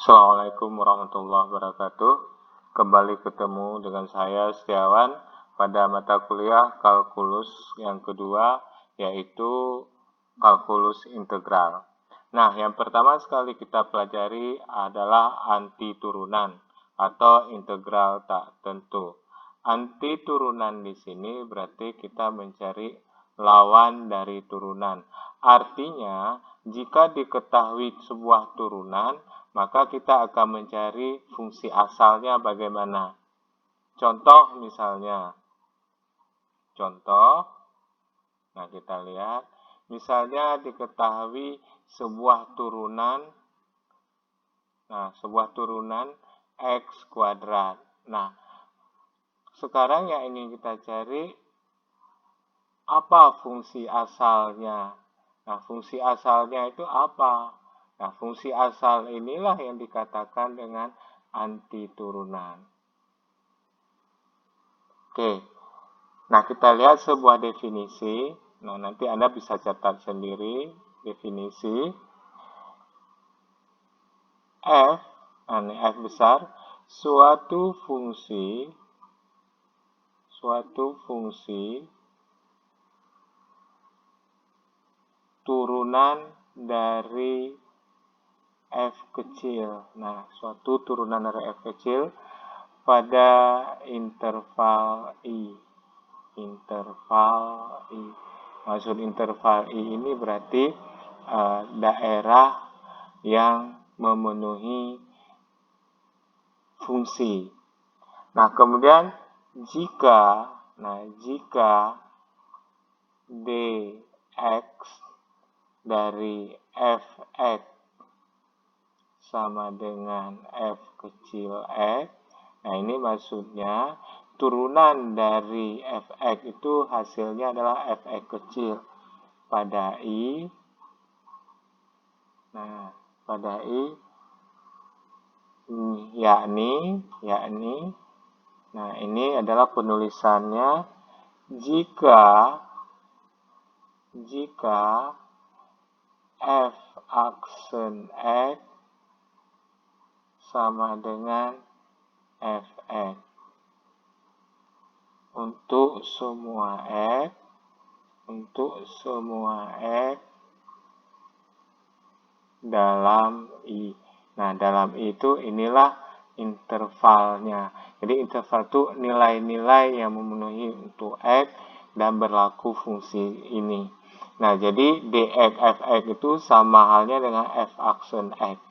Assalamualaikum warahmatullahi wabarakatuh. Kembali ketemu dengan saya Setiawan pada mata kuliah kalkulus yang kedua, yaitu kalkulus integral. Nah, yang pertama sekali kita pelajari adalah anti turunan atau integral tak tentu. Anti turunan di sini berarti kita mencari lawan dari turunan. Artinya, jika diketahui sebuah turunan, maka kita akan mencari fungsi asalnya bagaimana. Contoh misalnya. Nah kita lihat. Misalnya diketahui sebuah turunan. Nah, sebuah turunan X kuadrat. Nah, sekarang yang ingin kita cari, apa fungsi asalnya? Nah, fungsi asalnya itu apa? Nah, fungsi asal inilah yang dikatakan dengan anti turunan. Oke, nah kita lihat sebuah definisi. Nah, nanti Anda bisa catat sendiri definisi. F besar, suatu fungsi turunan dari F kecil. Nah, suatu turunan dari F kecil pada interval I. Maksud interval I ini berarti daerah yang memenuhi fungsi. Nah, kemudian jika dx dari fx sama dengan f kecil x, nah ini maksudnya turunan dari fx itu hasilnya adalah fx kecil pada I. Nah, pada I yakni nah ini adalah penulisannya jika f aksen x sama dengan fx untuk semua x dalam I. Nah, dalam I itu inilah intervalnya. Jadi interval itu nilai-nilai yang memenuhi untuk x dan berlaku fungsi ini. Nah, jadi dx fx itu sama halnya dengan f aksen x.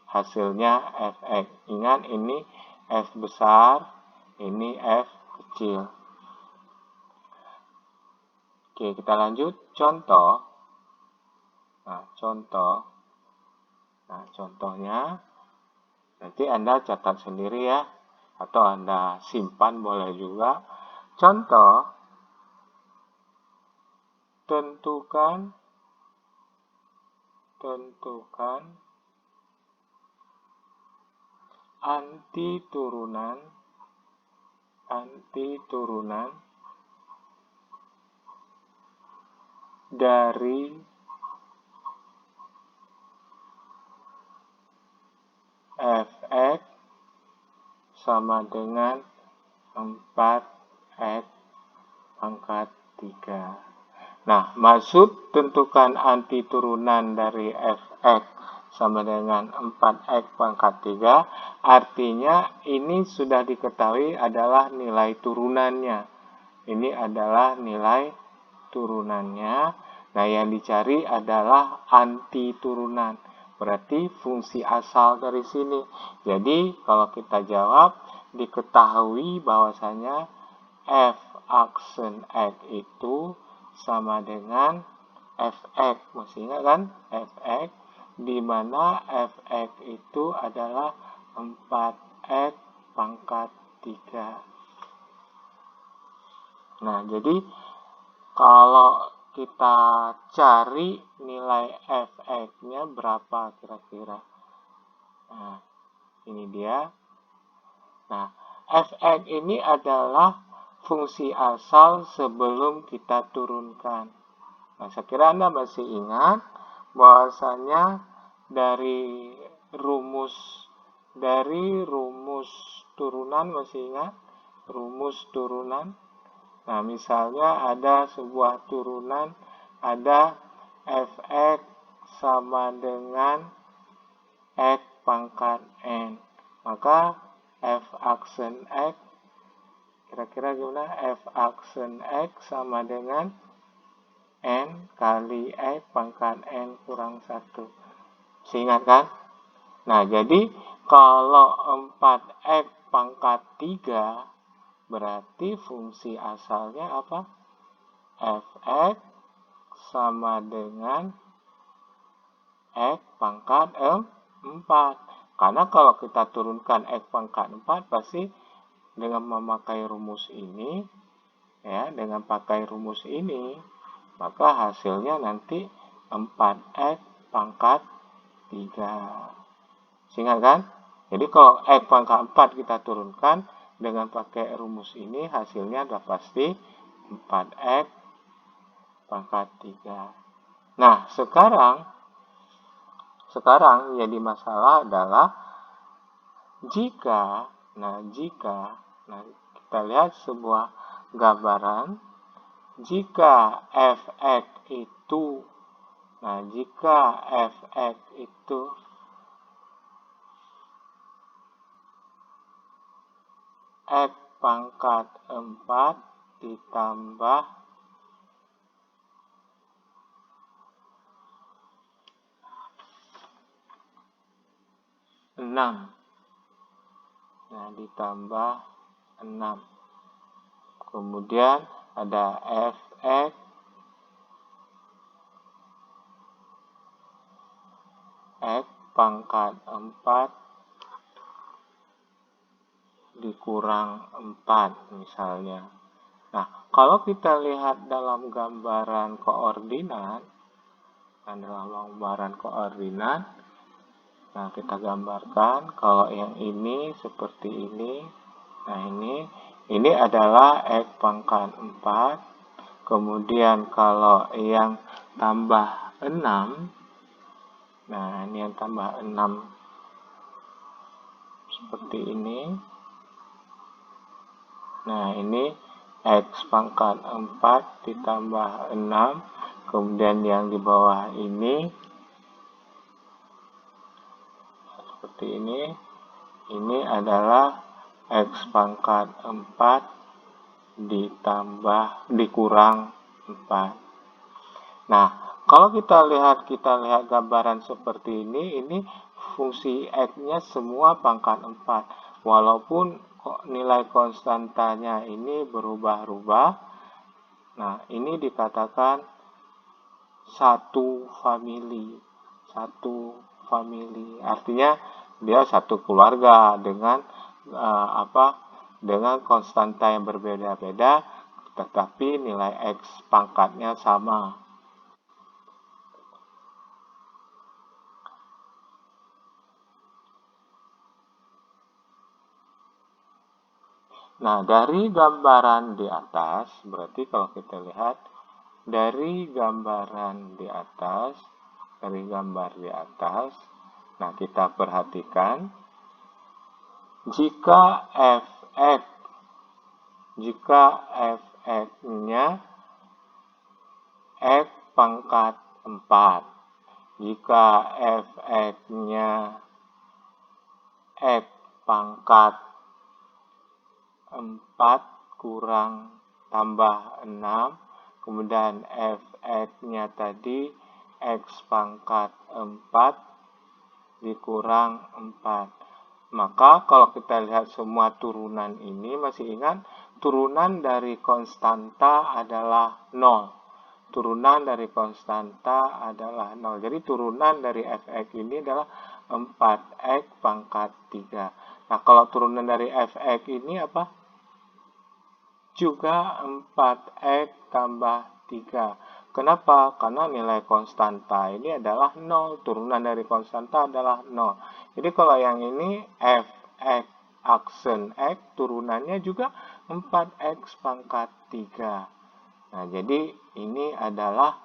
Hasilnya fx. Ingat ini f besar, ini f kecil. Oke, kita lanjut. Contoh. Nah, contohnya nanti Anda catat sendiri ya, atau Anda simpan boleh juga. Contoh, tentukan anti turunan dari fx sama dengan 4x pangkat 3. Nah, maksud tentukan anti turunan dari fx sama dengan 4x pangkat 3, artinya ini sudah diketahui adalah nilai turunannya. Ini adalah nilai turunannya. Nah, yang dicari adalah anti turunan. Berarti fungsi asal dari sini. Jadi, kalau kita jawab, diketahui bahwasanya f aksen x itu sama dengan fx. Masih ingat kan? Fx, di mana fx itu adalah 4x pangkat 3. Nah, jadi kalau kita cari nilai fx-nya berapa kira-kira? Nah, ini dia. Nah, fx ini adalah fungsi asal sebelum kita turunkan. Nah, saya kira Anda masih ingat bahwasanya dari rumus dari rumus turunan, masih ingat? Rumus turunan. Nah, misalnya ada sebuah turunan, ada fx sama dengan x pangkat n. Maka f aksen x, kira-kira gimana? F aksen x sama dengan n kali x pangkat n kurang 1. Ingat kan? Nah, jadi kalau 4x pangkat 3 berarti fungsi asalnya apa? Fx sama dengan x pangkat 4. Karena kalau kita turunkan x pangkat 4 pasti dengan memakai rumus ini, ya, dengan pakai rumus ini, maka hasilnya nanti 4x pangkat 3. Ingat kan? Jadi kalau x pangkat 4 kita turunkan dengan pakai rumus ini, hasilnya sudah pasti 4x pangkat 3. Nah, sekarang jadi masalah adalah jika kita lihat sebuah gambaran, jika fx itu x pangkat 4 ditambah 6. Nah, ditambah 6. Kemudian ada fx x pangkat 4 dikurang 4 misalnya. Nah, kalau kita lihat dalam gambaran koordinat, nah kita gambarkan kalau yang ini seperti ini. Nah, ini adalah x pangkat 4. Kemudian kalau yang tambah 6, nah ini yang tambah 6 seperti ini. Nah, ini x pangkat 4 ditambah 6. Kemudian yang di bawah ini seperti ini. Ini adalah x pangkat 4 dikurang 4. Nah, kalau kita lihat gambaran seperti ini fungsi x-nya semua pangkat 4. Walaupun nilai konstantanya ini berubah-ubah. Nah, ini dikatakan satu famili. Artinya dia satu keluarga dengan dengan konstanta yang berbeda-beda, tetapi nilai x pangkatnya sama. Nah, dari gambaran di atas, berarti kalau kita lihat dari gambar di atas, nah kita perhatikan jika fx-nya x pangkat 4, jika fx-nya x pangkat 4 kurang tambah 6, kemudian fx-nya tadi x pangkat 4 dikurang 4. Maka kalau kita lihat semua turunan ini, masih ingat turunan dari konstanta adalah 0. Turunan dari konstanta adalah 0. Jadi turunan dari fx ini adalah 4x pangkat 3. Nah, kalau turunan dari fx ini apa? Juga 4x tambah 3. Kenapa? Karena nilai konstanta ini adalah 0. Turunan dari konstanta adalah 0. Jadi kalau yang ini fx aksen x, turunannya juga 4x pangkat 3. Nah, jadi ini adalah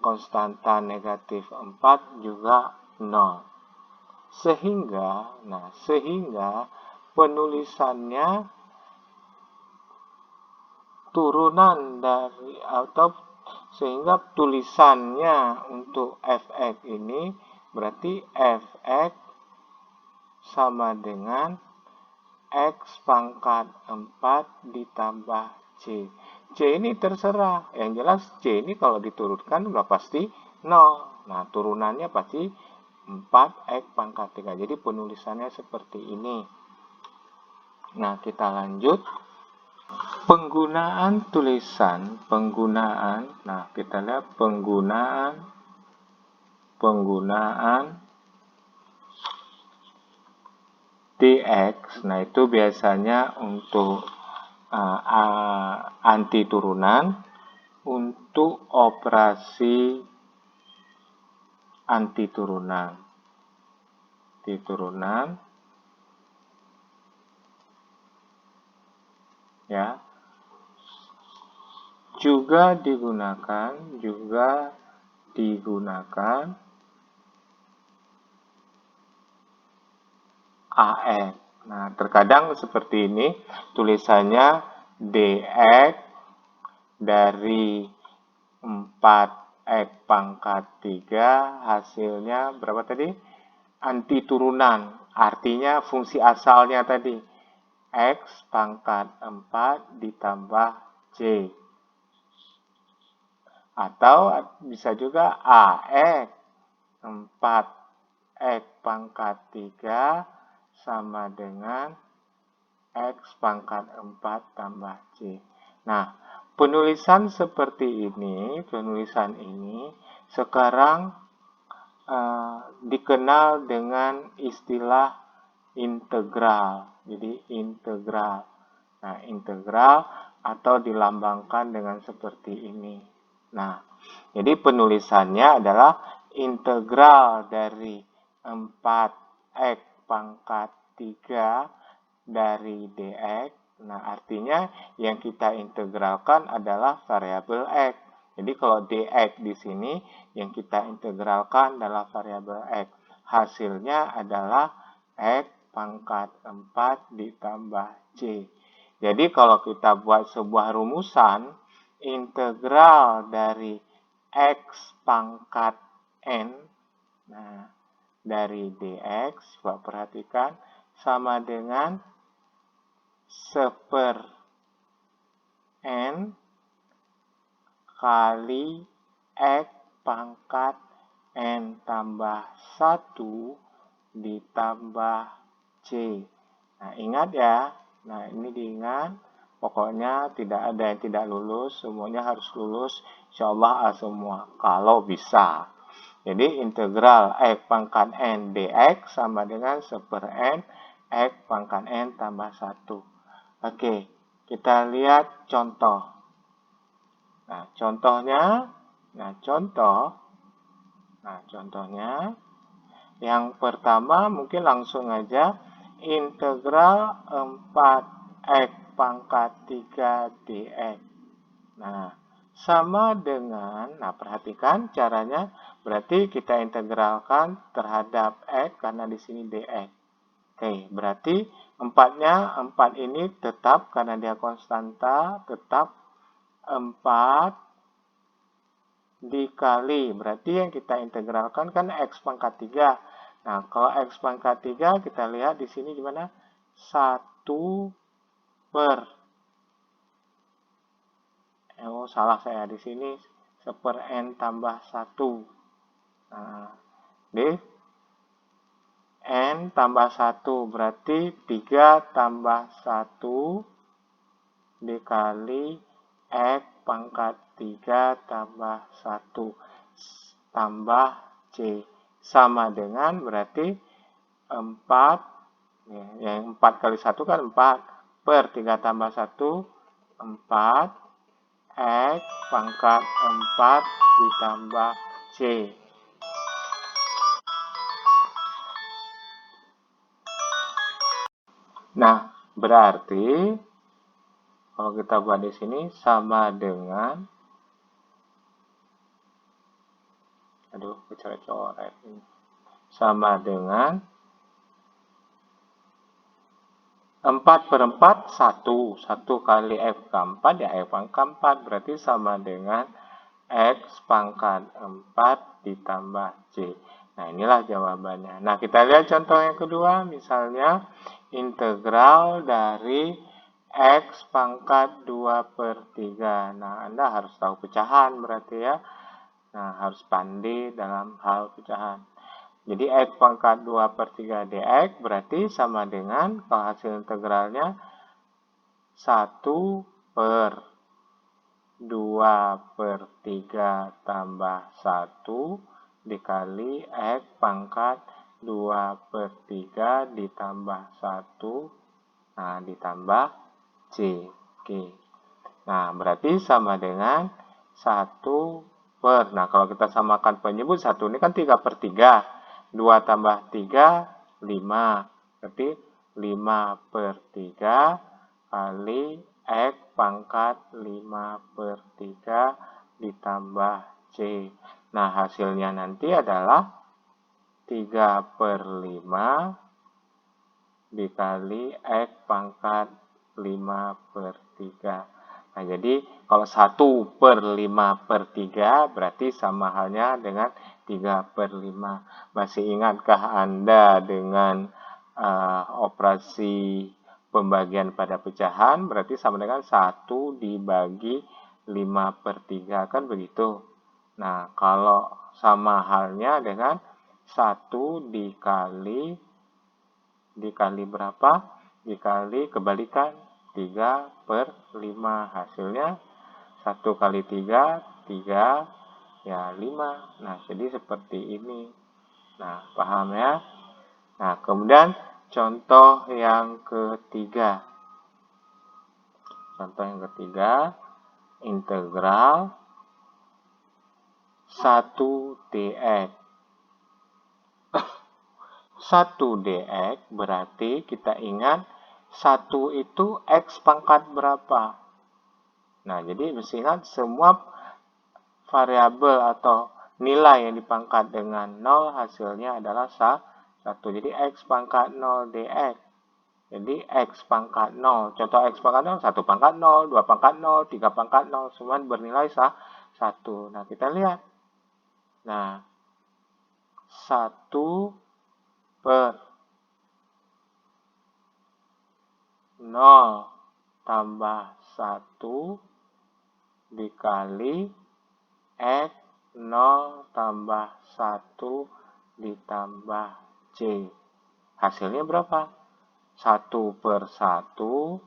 konstanta negatif 4 juga 0. Sehingga penulisannya turunan dari atau sehingga tulisannya untuk fx ini berarti fx sama dengan x pangkat 4 ditambah c. C ini terserah, yang jelas C ini kalau diturunkan udah pasti 0. Nah, turunannya pasti 4x pangkat 3. Jadi penulisannya seperti ini. Nah, kita lanjut. Penggunaan tulisan, nah kita lihat penggunaan dx, nah itu biasanya untuk anti turunan, untuk operasi anti turunan, ya, juga digunakan AX. Nah, terkadang seperti ini tulisannya DX dari 4x pangkat 3 hasilnya berapa tadi? Anti turunan, artinya fungsi asalnya tadi x pangkat 4 ditambah c. Atau bisa juga AX 4x pangkat 3 sama dengan x pangkat 4 tambah c. Nah, penulisan seperti ini, sekarang dikenal dengan istilah integral. Jadi integral. Nah, integral atau dilambangkan dengan seperti ini. Nah, jadi penulisannya adalah integral dari 4x pangkat 3 dari dx. Nah, artinya yang kita integralkan adalah variabel x. Jadi kalau dx di sini yang kita integralkan adalah variabel x. Hasilnya adalah x pangkat 4 ditambah c. Jadi kalau kita buat sebuah rumusan, integral dari x pangkat n, nah, dari dx, coba perhatikan, sama dengan 1/n kali x pangkat n tambah 1 ditambah c. Nah, ingat ya. Nah, ini diingat. Pokoknya tidak ada yang tidak lulus. Semuanya harus lulus. Insyaallah semua. Kalau bisa. Jadi integral x pangkat n dx sama dengan 1/n x pangkat n tambah 1. Oke, kita lihat contoh. Nah, contohnya yang pertama mungkin langsung aja integral 4x pangkat 3 dx. Nah, sama dengan, nah perhatikan caranya, berarti kita integralkan terhadap x karena di sini dx. Oke, berarti 4 ini tetap karena dia konstanta, tetap 4 dikali, berarti yang kita integralkan kan x pangkat 3. Nah, kalau x pangkat 3 kita lihat di sini gimana? 1 per, oh salah saya di sini 1/n tambah 1. Nah, di n tambah 1 berarti 3 tambah 1 dikali x pangkat 3 tambah 1 tambah c. Sama dengan berarti 4, yang 4 kali 1 kan 4, per 3 tambah 1, 4, x pangkat 4 ditambah c. Nah, berarti kalau kita buat di sini sama dengan, aduh, kecoret-coret ini, sama dengan 4/4 1. 1 kali X pangkat ya X pangkat 4. Berarti sama dengan X pangkat 4 ditambah C. Nah, inilah jawabannya. Nah, kita lihat contoh yang kedua. Misalnya, integral dari X pangkat 2/3. Nah, Anda harus tahu pecahan berarti ya. Nah, harus pandai dalam hal pecahan. Jadi X pangkat 2/3 dx berarti sama dengan kalau hasil integralnya 1/2/3 tambah 1 dikali X pangkat 2/3 ditambah 1, nah ditambah C. Oke. Nah, berarti sama dengan 1/, nah kalau kita samakan penyebut 1 ini kan 3/3. 2 tambah 3, 5. Berarti 5/3 kali X pangkat 5/3 ditambah C. Nah, hasilnya nanti adalah 3/5 dikali X pangkat 5/3. Nah, jadi kalau 1/5/3 berarti sama halnya dengan 3/5. Masih ingatkah Anda dengan operasi pembagian pada pecahan? Berarti sama dengan 1 dibagi 5/3, kan begitu? Nah, kalau sama halnya dengan 1 dikali berapa? Dikali kebalikan 3/5. Hasilnya 1 kali 3, 3 ya 5. Nah, jadi seperti ini. Nah, paham ya? Nah, kemudian contoh yang ketiga. Contoh yang ketiga, integral 1 dx. 1 dx berarti kita ingat 1 itu X pangkat berapa? Nah, jadi mesti ingat semua variabel atau nilai yang dipangkat dengan 0 hasilnya adalah 1. Jadi X pangkat 0 dx. Jadi X pangkat 0. Contoh X pangkat 0, 1 pangkat 0, 2 pangkat 0, 3 pangkat 0. Semua bernilai 1. Nah, kita lihat. Nah, 1/0 tambah 1 dikali X 0 tambah 1 ditambah C. Hasilnya berapa? 1/1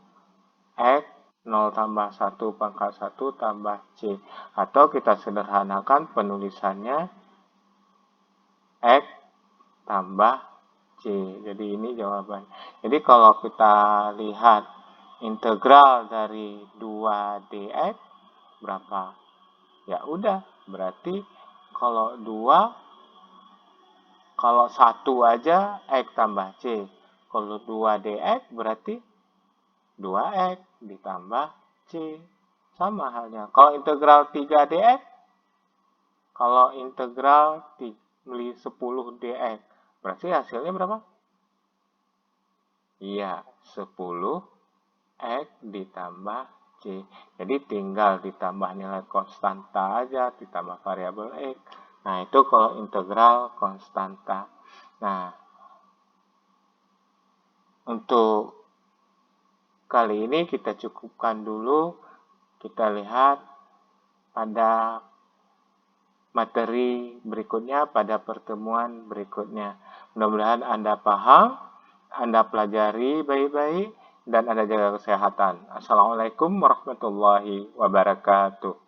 X 0 tambah 1 pangkat 1 tambah C. Atau kita sederhanakan penulisannya X tambah C. Jadi ini jawaban. Jadi kalau kita lihat integral dari 2 dx berapa? Ya udah, berarti kalau 1 aja X tambah C. Kalau 2 dx berarti 2X ditambah C. Sama halnya. Kalau integral 3 dx, kalau integral 10 dx, berarti hasilnya berapa? Iya, 10X ditambah C. Jadi tinggal ditambah nilai konstanta aja, ditambah variabel X. Nah, itu kalau integral konstanta. Nah, untuk kali ini kita cukupkan dulu. Kita lihat pada materi berikutnya, pada pertemuan berikutnya. Mudah-mudahan Anda paham, Anda pelajari baik-baik, dan Anda jaga kesehatan. Assalamualaikum warahmatullahi wabarakatuh.